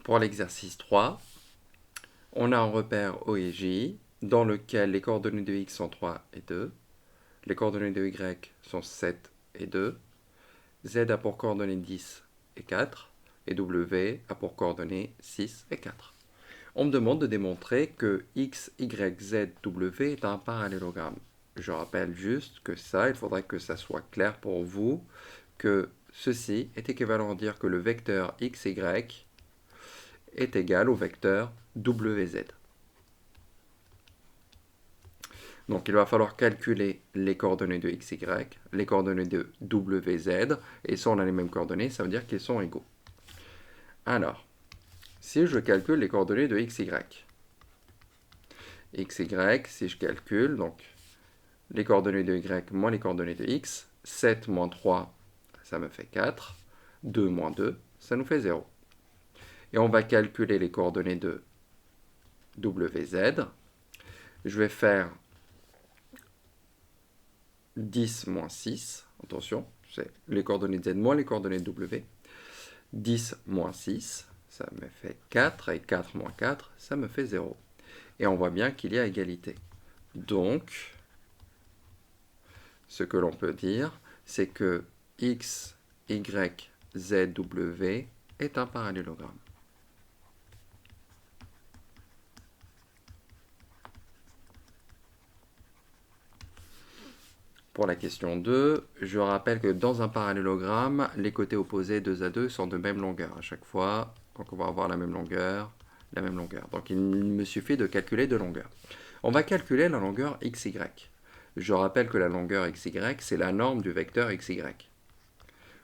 Pour l'exercice 3, on a un repère O et J dans lequel les coordonnées de x sont 3 et 2, les coordonnées de y sont 7 et 2, z a pour coordonnées 10 et 4, et w a pour coordonnées 6 et 4. On me demande de démontrer que x, y, z, w est un parallélogramme. Je rappelle juste que ça, il faudrait que ça soit clair pour vous, que ceci est équivalent à dire que le vecteur x, y est égal au vecteur wz. Donc il va falloir calculer les coordonnées de x, y, les coordonnées de wz, et si on a les mêmes coordonnées, ça veut dire qu'ils sont égaux. Alors, si je calcule les coordonnées de x, y, si je calcule, donc les coordonnées de y moins les coordonnées de x, 7 moins 3, ça me fait 4, 2 moins 2, ça nous fait 0. Et on va calculer les coordonnées de wz. Je vais faire 10 moins 6, attention, c'est les coordonnées de z moins les coordonnées de w. 10 moins 6, ça me fait 4, et 4 moins 4, ça me fait 0. Et on voit bien qu'il y a égalité. Donc, ce que l'on peut dire, c'est que x, y, z, w est un parallélogramme. Pour la question 2, je rappelle que dans un parallélogramme, les côtés opposés 2 à 2 sont de même longueur à chaque fois. Donc on va avoir la même longueur, la même longueur. Donc il me suffit de calculer deux longueurs. On va calculer la longueur xy. Je rappelle que la longueur xy, c'est la norme du vecteur xy.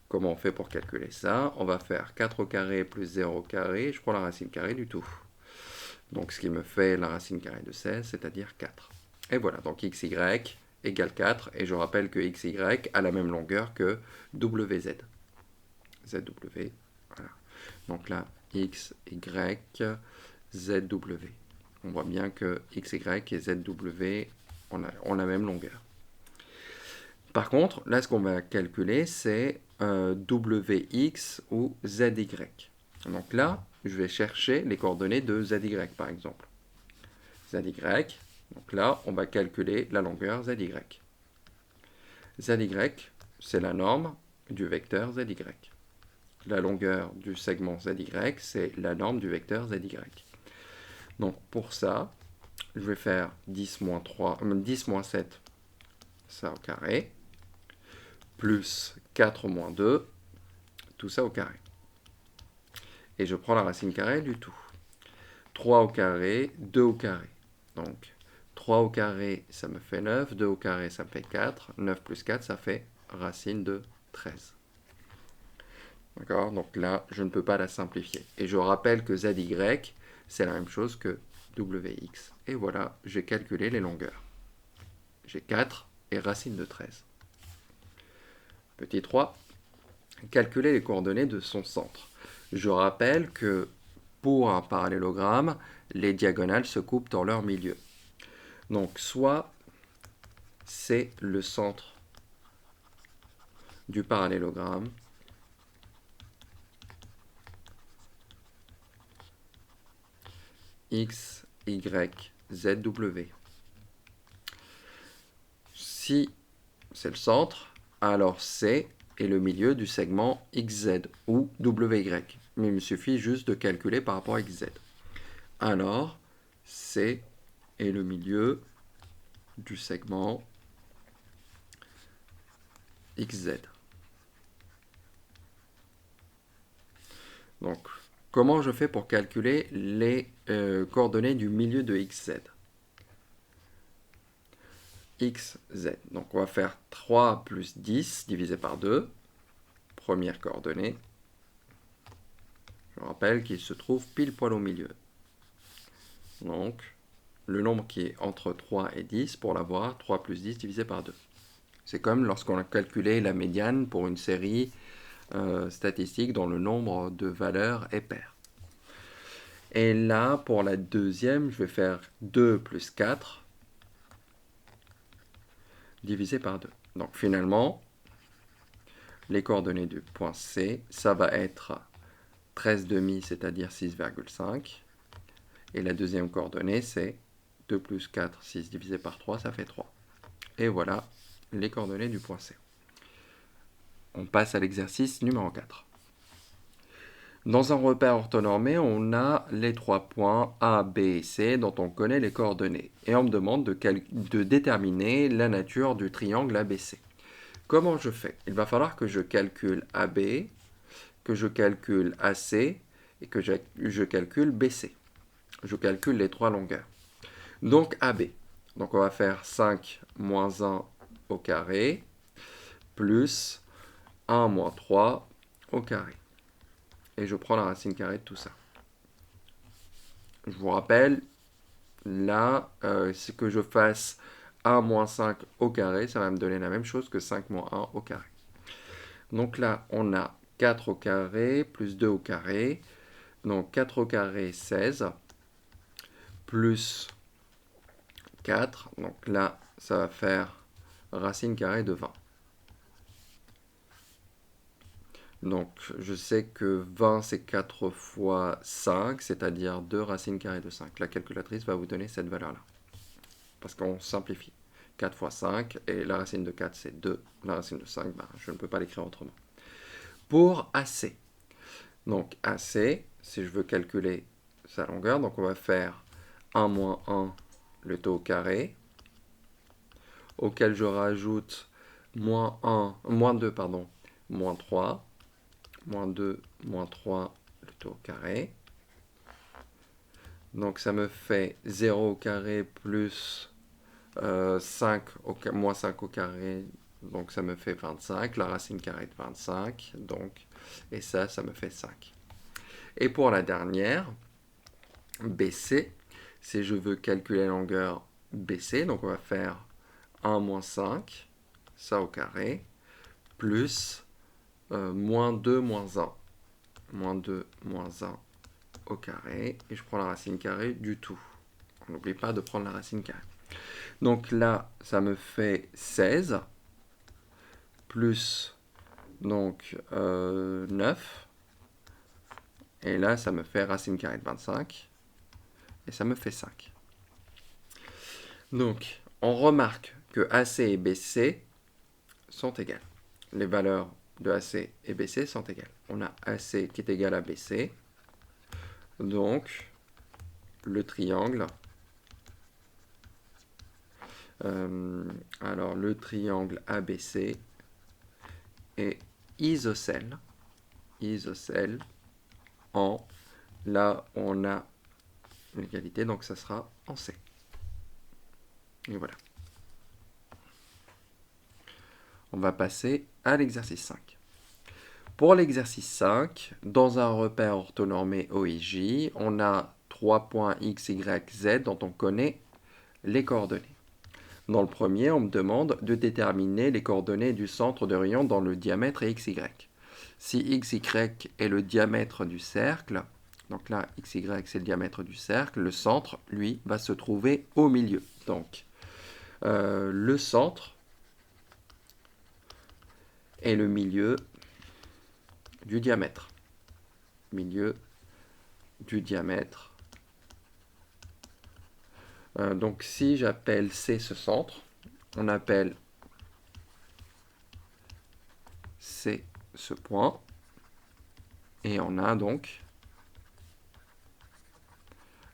Comment on fait pour calculer ça? On va faire 4 au carré plus 0 au carré, je prends la racine carrée du tout. Donc ce qui me fait la racine carrée de 16, c'est-à-dire 4. Et voilà, donc xy égale 4, et je rappelle que xy a la même longueur que wz. zw, voilà. Donc là, x, y, zw. On voit bien que xy et zw ont la même longueur. Par contre, là, ce qu'on va calculer, c'est wx ou zy. Donc là, je vais chercher les coordonnées de zy, par exemple. zy, donc là, on va calculer la longueur zy. zy, c'est la norme du vecteur zy. La longueur du segment zy, c'est la norme du vecteur zy. Donc pour ça, je vais faire 10 moins 7, ça au carré, plus 4 moins 2, tout ça au carré. Et je prends la racine carrée du tout. 3 au carré, 2 au carré. Donc 3 au carré, ça me fait 9, 2 au carré, ça me fait 4, 9 plus 4, ça fait racine de 13. D'accord? Donc là, je ne peux pas la simplifier. Et je rappelle que zy, c'est la même chose que wx. Et voilà, j'ai calculé les longueurs. J'ai 4 et racine de 13. Petit 3, calculer les coordonnées de son centre. Je rappelle que pour un parallélogramme, les diagonales se coupent dans leur milieu. Donc soit c'est le centre du parallélogramme, x, y, z, w. Si c'est le centre, alors C est le milieu du segment XZ ou WY. Mais il me suffit juste de calculer par rapport à XZ. Alors, C est le milieu du segment XZ. Donc, comment je fais pour calculer les coordonnées du milieu de XZ? XZ. Donc, on va faire 3 plus 10 divisé par 2. Première coordonnée. Je rappelle qu'il se trouve pile poil au milieu. Donc, le nombre qui est entre 3 et 10, pour l'avoir, 3 plus 10 divisé par 2. C'est comme lorsqu'on a calculé la médiane pour une série statistique dont le nombre de valeurs est pair. Et là, pour la deuxième, je vais faire 2 plus 4 divisé par 2. Donc finalement, les coordonnées du point C, ça va être 13 demi, c'est-à-dire 6,5. Et la deuxième coordonnée, c'est 2 plus 4, 6 divisé par 3, ça fait 3. Et voilà les coordonnées du point C. On passe à l'exercice numéro 4. Dans un repère orthonormé, on a les 3 points A, B et C dont on connaît les coordonnées. Et on me demande de déterminer la nature du triangle ABC. Comment je fais? Il va falloir que je calcule AB, que je calcule AC et que je calcule BC. Je calcule les 3 longueurs. Donc AB. Donc on va faire 5 moins 1 au carré plus 1 moins 3 au carré. Et je prends la racine carrée de tout ça. Je vous rappelle, là, c'est que je fasse 1 moins 5 au carré, ça va me donner la même chose que 5 moins 1 au carré. Donc là, on a 4 au carré plus 2 au carré. Donc 4 au carré, 16, plus 4. Donc là, ça va faire racine carrée de 20. Donc je sais que 20 c'est 4 fois 5, c'est-à-dire 2 racines carrées de 5. La calculatrice va vous donner cette valeur-là. Parce qu'on simplifie. 4 fois 5, et la racine de 4 c'est 2. La racine de 5, je ne peux pas l'écrire autrement. Pour AC. Donc AC, si je veux calculer sa longueur, donc on va faire 1 moins 1, le taux au carré, auquel je rajoute moins 2, moins 3, moins 2, moins 3, le taux au carré. Donc ça me fait 0 au carré plus 5 moins 5 au carré, donc ça me fait 25, la racine carrée de 25, donc, et ça me fait 5. Et pour la dernière, BC, si je veux calculer la longueur BC, donc on va faire 1 moins 5, ça au carré, plus moins 2 moins 1. Moins 2 moins 1 au carré, et je prends la racine carrée du tout. On n'oublie pas de prendre la racine carrée. Donc là, ça me fait 16, plus donc 9, et là, ça me fait racine carrée de 25, et ça me fait 5. Donc, on remarque que AC et BC sont égales. Les valeurs de AC et BC sont égales. On a AC qui est égal à BC, donc le triangle, alors le triangle ABC est isocèle en, là on a l'égalité, donc ça sera en C. Et voilà. On va passer à l'exercice 5. Pour l'exercice 5, dans un repère orthonormé OIJ, on a 3 points X, Y, Z dont on connaît les coordonnées. Dans le premier, on me demande de déterminer les coordonnées du centre de rayon dont le diamètre est XY. Si XY est le diamètre du cercle, donc là, XY c'est le diamètre du cercle, le centre, lui, va se trouver au milieu. Donc, le centre est le milieu du diamètre. Milieu du diamètre. Donc si j'appelle C ce centre, on appelle C ce point, et on a donc,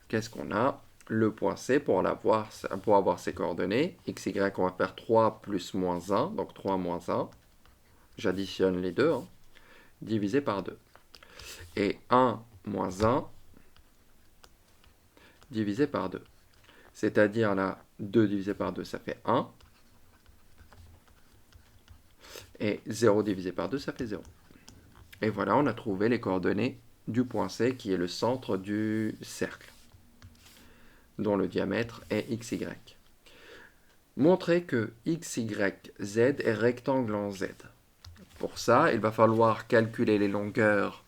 qu'est-ce qu'on a? Le point C, pour avoir ses coordonnées, x, y, on va faire 3 plus moins 1, donc 3 moins 1, j'additionne les deux, divisé par 2. Et 1 moins 1 divisé par 2. C'est-à-dire là, 2 divisé par 2, ça fait 1. Et 0 divisé par 2, ça fait 0. Et voilà, on a trouvé les coordonnées du point C, qui est le centre du cercle, dont le diamètre est XY. Montrer que XYZ est rectangle en Z. Pour ça, il va falloir calculer les longueurs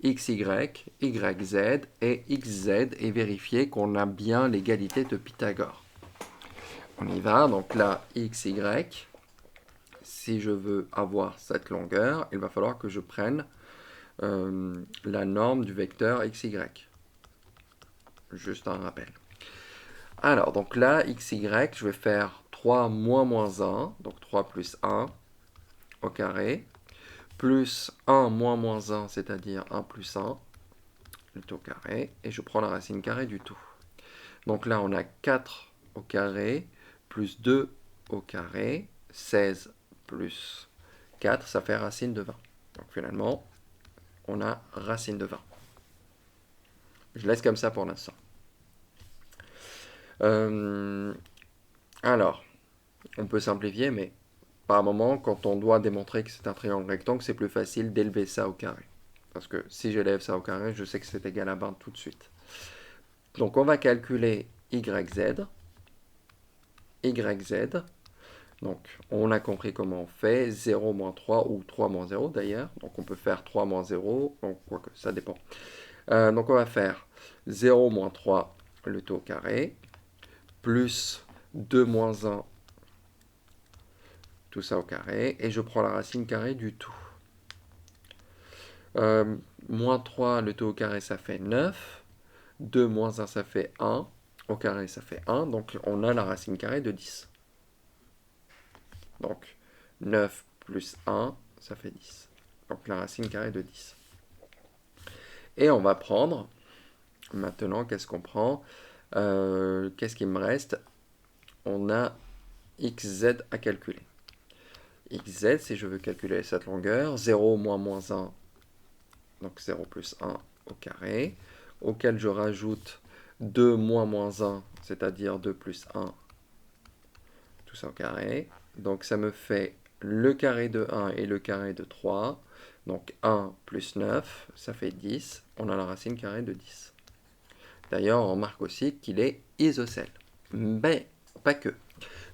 XY, YZ et XZ et vérifier qu'on a bien l'égalité de Pythagore. On y va, donc là, XY, si je veux avoir cette longueur, il va falloir que je prenne la norme du vecteur xy. Juste un rappel. Alors, donc là, xy, je vais faire 3 moins 1, donc 3 plus 1 au carré, plus 1 moins 1, c'est-à-dire 1 plus 1, le tout au carré, et je prends la racine carrée du tout. Donc là, on a 4 au carré, plus 2 au carré, 16 plus 4, ça fait racine de 20. Donc finalement, on a racine de 20. Je laisse comme ça pour l'instant. Alors, on peut simplifier, mais par moment, quand on doit démontrer que c'est un triangle rectangle, c'est plus facile d'élever ça au carré. Parce que si j'élève ça au carré, je sais que c'est égal à 20 tout de suite. Donc on va calculer YZ. YZ. Donc on a compris comment on fait. 0 moins 3 ou 3 moins 0 d'ailleurs. Donc on peut faire 3 moins 0. Donc quoique, ça dépend. Donc on va faire 0 moins 3, le tout au carré. Plus 2 moins 1, tout ça au carré. Et je prends la racine carrée du tout. Moins 3, le tout au carré, ça fait 9. 2 moins 1, ça fait 1. Au carré, ça fait 1. Donc, on a la racine carrée de 10. Donc, 9 plus 1, ça fait 10. Donc, la racine carrée de 10. Et on va prendre, maintenant, qu'est-ce qu'on prend? Qu'est-ce qui me reste? On a xz à calculer. Xz, si je veux calculer cette longueur, 0 moins 1, donc 0 plus 1 au carré, auquel je rajoute 2 moins 1, c'est-à-dire 2 plus 1, tout ça au carré. Donc ça me fait le carré de 1 et le carré de 3. Donc 1 plus 9, ça fait 10. On a la racine carrée de 10. D'ailleurs, on remarque aussi qu'il est isocèle. Mais pas que.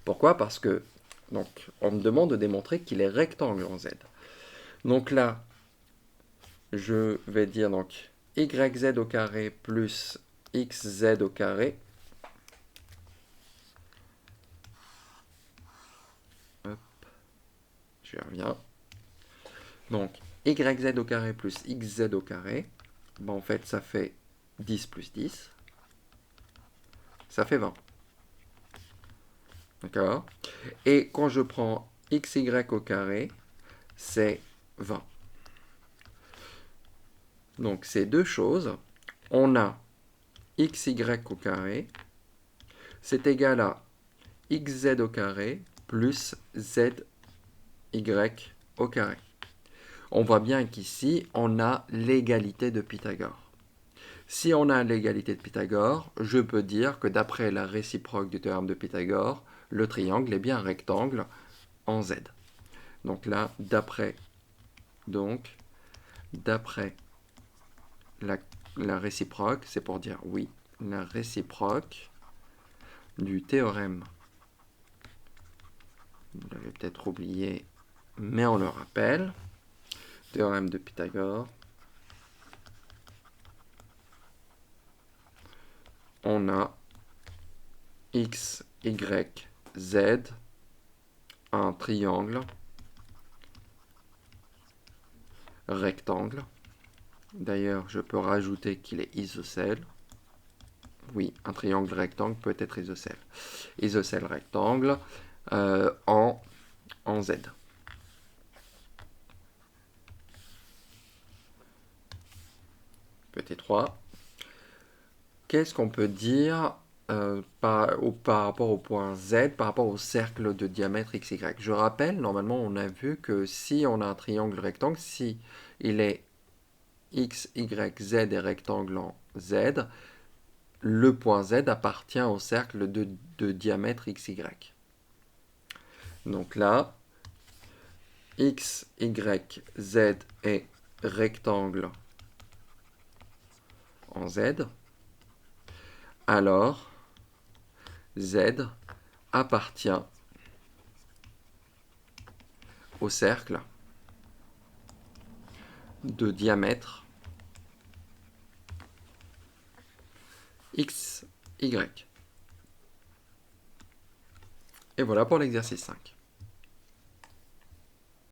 Pourquoi? Parce que donc, on me demande de démontrer qu'il est rectangle en Z. Donc là, je vais dire donc yz au carré plus xz au carré. Hop, je reviens. Donc yz au carré plus xz au carré. Ben, en fait, ça fait 10 plus 10. Ça fait 20. D'accord? Et quand je prends xy au carré, c'est 20. Donc ces deux choses, on a xy au carré, c'est égal à xz au carré plus zy au carré. On voit bien qu'ici, on a l'égalité de Pythagore. Si on a l'égalité de Pythagore, je peux dire que d'après la réciproque du théorème de Pythagore, le triangle est bien un rectangle en Z. Donc là, d'après la réciproque, c'est pour dire oui, la réciproque du théorème. Vous l'avez peut-être oublié, mais on le rappelle. Théorème de Pythagore. On a x, y, z, un triangle rectangle. D'ailleurs, je peux rajouter qu'il est isocèle. Oui, un triangle rectangle peut être isocèle. Isocèle rectangle en Z. Petit 3. Qu'est-ce qu'on peut dire par rapport au point Z, par rapport au cercle de diamètre XY? Je rappelle, normalement, on a vu que si on a un triangle rectangle, si il est X, Y, Z est rectangle en Z, le point Z appartient au cercle de diamètre XY. Donc là, X, Y, Z est rectangle en Z, alors Z appartient au cercle de diamètre XY. Et voilà pour l'exercice 5.